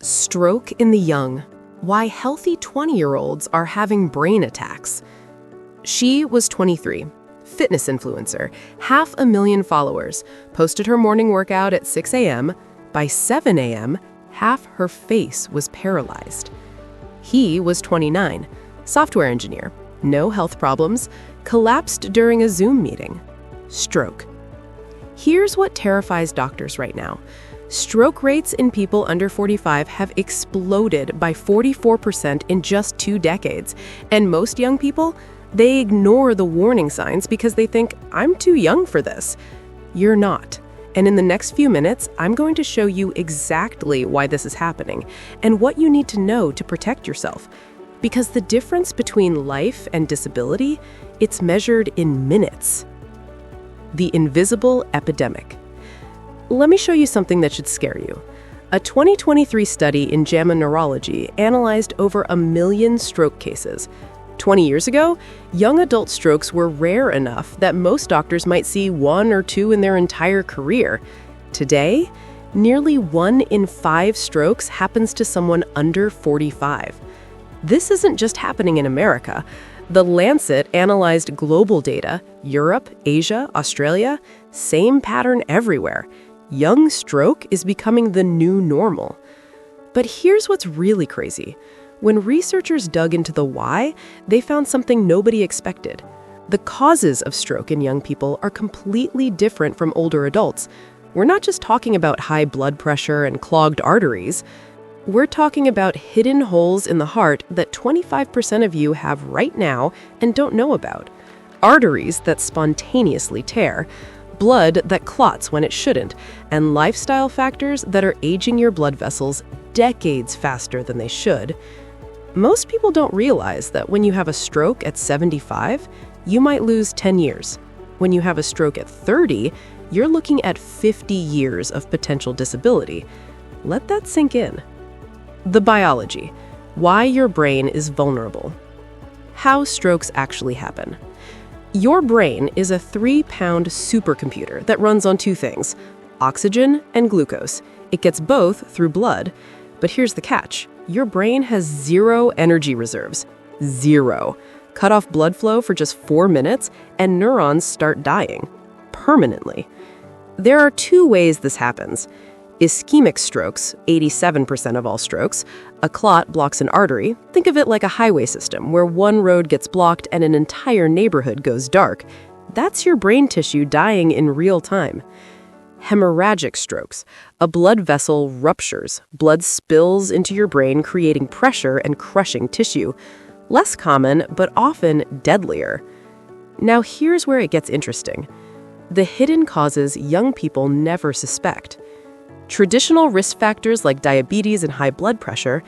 Stroke in the young. Why healthy 20-year-olds are having brain attacks. She was 23, fitness influencer, 500,000 followers, posted her morning workout at 6 a.m. By 7 a.m., half her face was paralyzed. He was 29, software engineer, no health problems, collapsed during a Zoom meeting. Stroke. Here's what terrifies doctors right now. Stroke rates in people under 45 have exploded by 44% in just 2 decades. And most young people, they ignore the warning signs because they think, I'm too young for this. You're not. And in the next few minutes, I'm going to show you exactly why this is happening and what you need to know to protect yourself. Because the difference between life and disability, it's measured in minutes. The invisible epidemic. Let me show you something that should scare you. A 2023 study in JAMA Neurology analyzed over 1 million stroke cases. 20 years ago, young adult strokes were rare enough that most doctors might see 1 or 2 in their entire career. Today, nearly 1 in 5 strokes happens to someone under 45. This isn't just happening in America. The Lancet analyzed global data, Europe, Asia, Australia, same pattern everywhere. Young stroke is becoming the new normal. But here's what's really crazy. When researchers dug into the why, they found something nobody expected. The causes of stroke in young people are completely different from older adults. We're not just talking about high blood pressure and clogged arteries. We're talking about hidden holes in the heart that 25% of you have right now and don't know about. Arteries that spontaneously tear, blood that clots when it shouldn't, and lifestyle factors that are aging your blood vessels decades faster than they should. Most people don't realize that when you have a stroke at 75, you might lose 10 years. When you have a stroke at 30, you're looking at 50 years of potential disability. Let that sink in. The biology. Why your brain is vulnerable. How strokes actually happen. Your brain is a 3-pound supercomputer that runs on 2 things, oxygen and glucose. It gets both through blood. But here's the catch. Your brain has 0 energy reserves. 0. Cut off blood flow for just 4 minutes, and neurons start dying. Permanently. There are 2 ways this happens. Ischemic strokes, 87% of all strokes. A clot blocks an artery. Think of it like a highway system where one road gets blocked and an entire neighborhood goes dark. That's your brain tissue dying in real time. Hemorrhagic strokes. A blood vessel ruptures. Blood spills into your brain, creating pressure and crushing tissue. Less common, but often deadlier. Now here's where it gets interesting. The hidden causes young people never suspect. Traditional risk factors like diabetes and high blood pressure,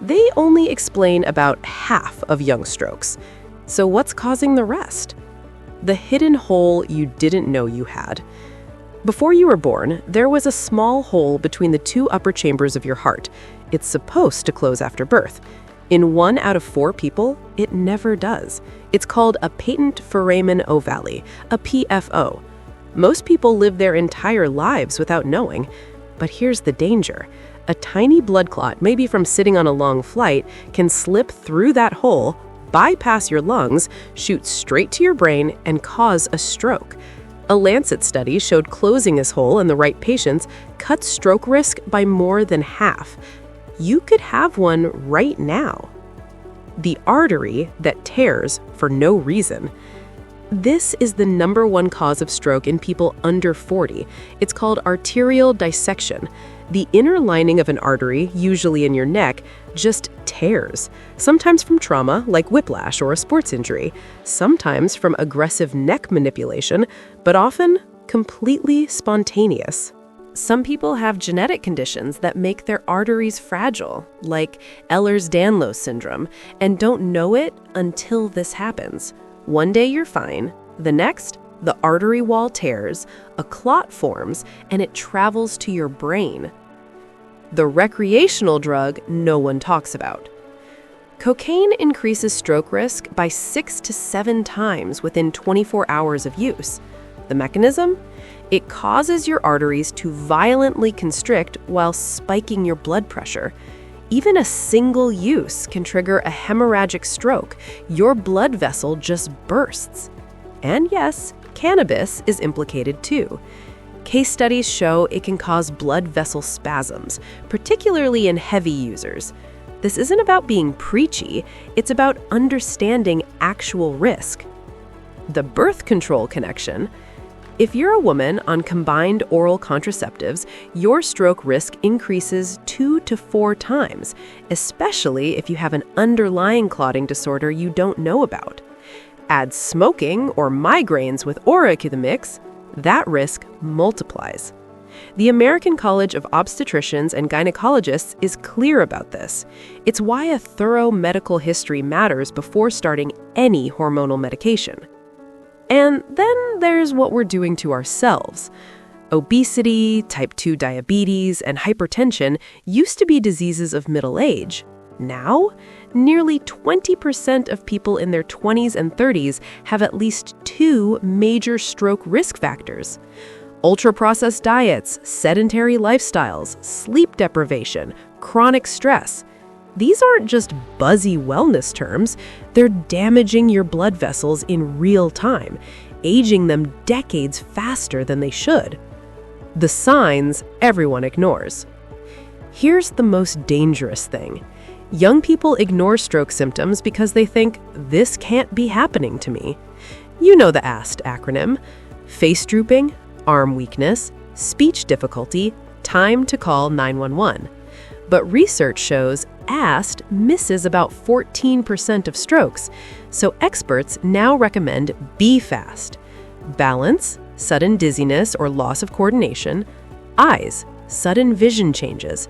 they only explain about half of young strokes. So what's causing the rest? The hidden hole you didn't know you had. Before you were born, there was a small hole between the 2 upper chambers of your heart. It's supposed to close after birth. In 1 out of 4 people, it never does. It's called a patent foramen ovale, a PFO. Most people live their entire lives without knowing. But here's the danger. A tiny blood clot, maybe from sitting on a long flight, can slip through that hole, bypass your lungs, shoot straight to your brain, and cause a stroke. A Lancet study showed closing this hole in the right patients cuts stroke risk by more than half. You could have one right now. The artery that tears for no reason. This is the #1 cause of stroke in people under 40. It's called arterial dissection. The inner lining of an artery, usually in your neck, just tears. Sometimes from trauma, like whiplash or a sports injury. Sometimes from aggressive neck manipulation, but often completely spontaneous. Some people have genetic conditions that make their arteries fragile, like Ehlers-Danlos syndrome, and don't know it until this happens. One day you're fine. The next, the artery wall tears, a clot forms, and it travels to your brain. The recreational drug no one talks about. Cocaine increases stroke risk by 6 to 7 times within 24 hours of use. The mechanism? It causes your arteries to violently constrict while spiking your blood pressure. Even a single use can trigger a hemorrhagic stroke. Your blood vessel just bursts. And yes, cannabis is implicated too. Case studies show it can cause blood vessel spasms, particularly in heavy users. This isn't about being preachy, it's about understanding actual risk. The birth control connection. If you're a woman on combined oral contraceptives, your stroke risk increases 2 to 4 times, especially if you have an underlying clotting disorder you don't know about. Add smoking or migraines with aura to the mix, that risk multiplies. The American College of Obstetricians and Gynecologists is clear about this. It's why a thorough medical history matters before starting any hormonal medication. And then there's what we're doing to ourselves. Obesity, type 2 diabetes, and hypertension used to be diseases of middle age. Now, nearly 20% of people in their 20s and 30s have at least 2 major stroke risk factors. Ultra-processed diets, sedentary lifestyles, sleep deprivation, chronic stress. These aren't just buzzy wellness terms, they're damaging your blood vessels in real time, aging them decades faster than they should. The signs everyone ignores. Here's the most dangerous thing. Young people ignore stroke symptoms because they think, this can't be happening to me. You know the AST acronym: face drooping, arm weakness, speech difficulty, time to call 911. But research shows AST misses about 14% of strokes, so experts now recommend BFAST: balance, sudden dizziness or loss of coordination; eyes, sudden vision changes.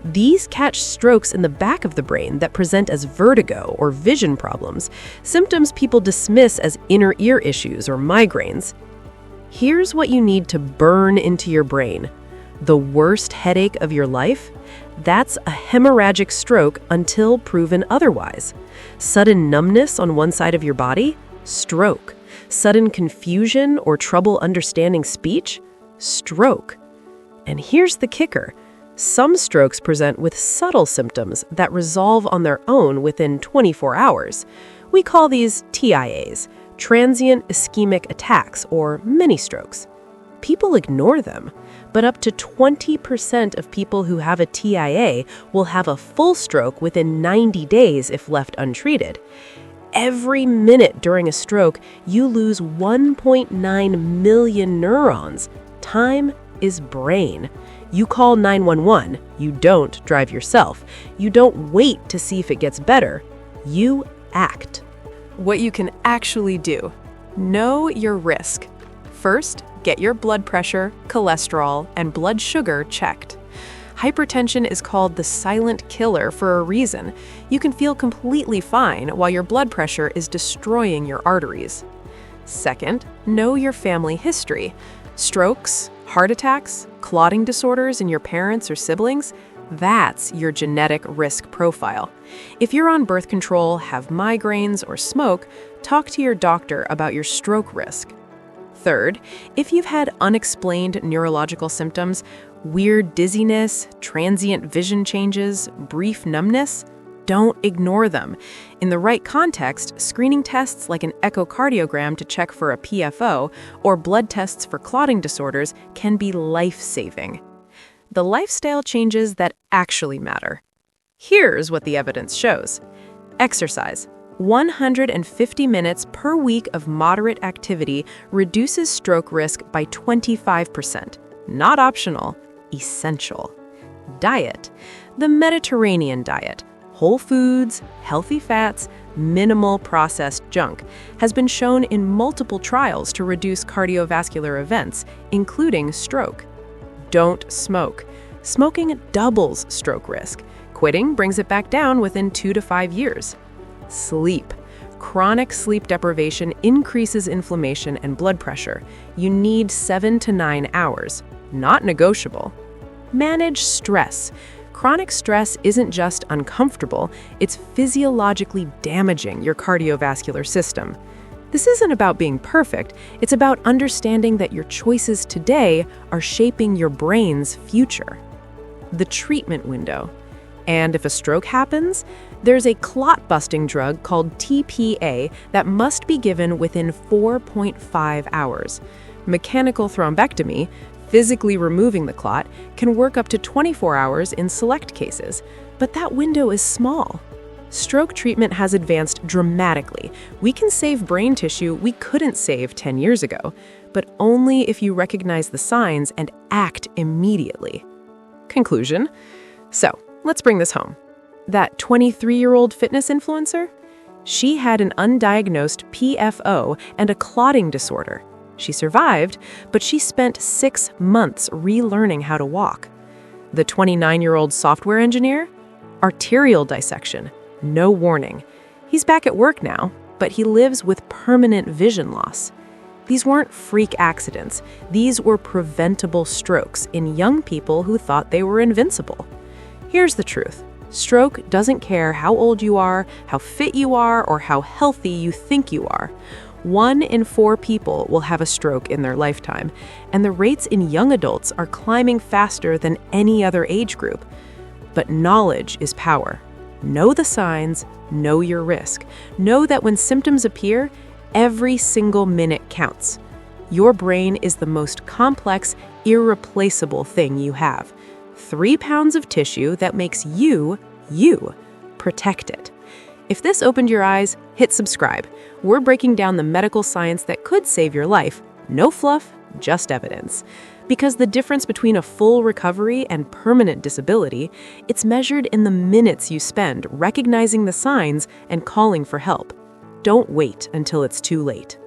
These catch strokes in the back of the brain that present as vertigo or vision problems, symptoms people dismiss as inner ear issues or migraines. Here's what you need to burn into your brain. The worst headache of your life? That's a hemorrhagic stroke until proven otherwise. Sudden numbness on one side of your body? Stroke. Sudden confusion or trouble understanding speech? Stroke. And here's the kicker. Some strokes present with subtle symptoms that resolve on their own within 24 hours. We call these TIAs, transient ischemic attacks, or mini-strokes. People ignore them, but up to 20% of people who have a TIA will have a full stroke within 90 days if left untreated. Every minute during a stroke, you lose 1.9 million neurons. Time is brain. You call 911. You don't drive yourself. You don't wait to see if it gets better. You act. What you can actually do. Know your risk. First, get your blood pressure, cholesterol, and blood sugar checked. Hypertension is called the silent killer for a reason. You can feel completely fine while your blood pressure is destroying your arteries. Second, know your family history. Strokes, heart attacks, clotting disorders in your parents or siblings, that's your genetic risk profile. If you're on birth control, have migraines, or smoke, talk to your doctor about your stroke risk. Third, if you've had unexplained neurological symptoms, weird dizziness, transient vision changes, brief numbness, don't ignore them. In the right context, screening tests like an echocardiogram to check for a PFO or blood tests for clotting disorders can be life-saving. The lifestyle changes that actually matter. Here's what the evidence shows. Exercise. 150 minutes per week of moderate activity reduces stroke risk by 25%. Not optional, essential. Diet. The Mediterranean diet, whole foods, healthy fats, minimal processed junk, has been shown in multiple trials to reduce cardiovascular events, including stroke. Don't smoke. Smoking doubles stroke risk. Quitting brings it back down within 2 to 5 years. Sleep. Chronic sleep deprivation increases inflammation and blood pressure. You need 7 to 9 hours. Not negotiable. Manage stress. Chronic stress isn't just uncomfortable, it's physiologically damaging your cardiovascular system. This isn't about being perfect, it's about understanding that your choices today are shaping your brain's future. The treatment window. And if a stroke happens, there's a clot-busting drug called TPA that must be given within 4.5 hours. Mechanical thrombectomy, physically removing the clot, can work up to 24 hours in select cases, but that window is small. Stroke treatment has advanced dramatically. We can save brain tissue we couldn't save 10 years ago, but only if you recognize the signs and act immediately. Conclusion. So, let's bring this home. That 23-year-old fitness influencer? She had an undiagnosed PFO and a clotting disorder. She survived, but she spent 6 months relearning how to walk. The 29-year-old software engineer? Arterial dissection. No warning. He's back at work now, but he lives with permanent vision loss. These weren't freak accidents. These were preventable strokes in young people who thought they were invincible. Here's the truth. Stroke doesn't care how old you are, how fit you are, or how healthy you think you are. 1 in 4 people will have a stroke in their lifetime, and the rates in young adults are climbing faster than any other age group. But knowledge is power. Know the signs, know your risk. Know that when symptoms appear, every single minute counts. Your brain is the most complex, irreplaceable thing you have. 3 pounds of tissue that makes you, you. Protect it. If this opened your eyes, hit subscribe. We're breaking down the medical science that could save your life. No fluff, just evidence. Because the difference between a full recovery and permanent disability, it's measured in the minutes you spend recognizing the signs and calling for help. Don't wait until it's too late.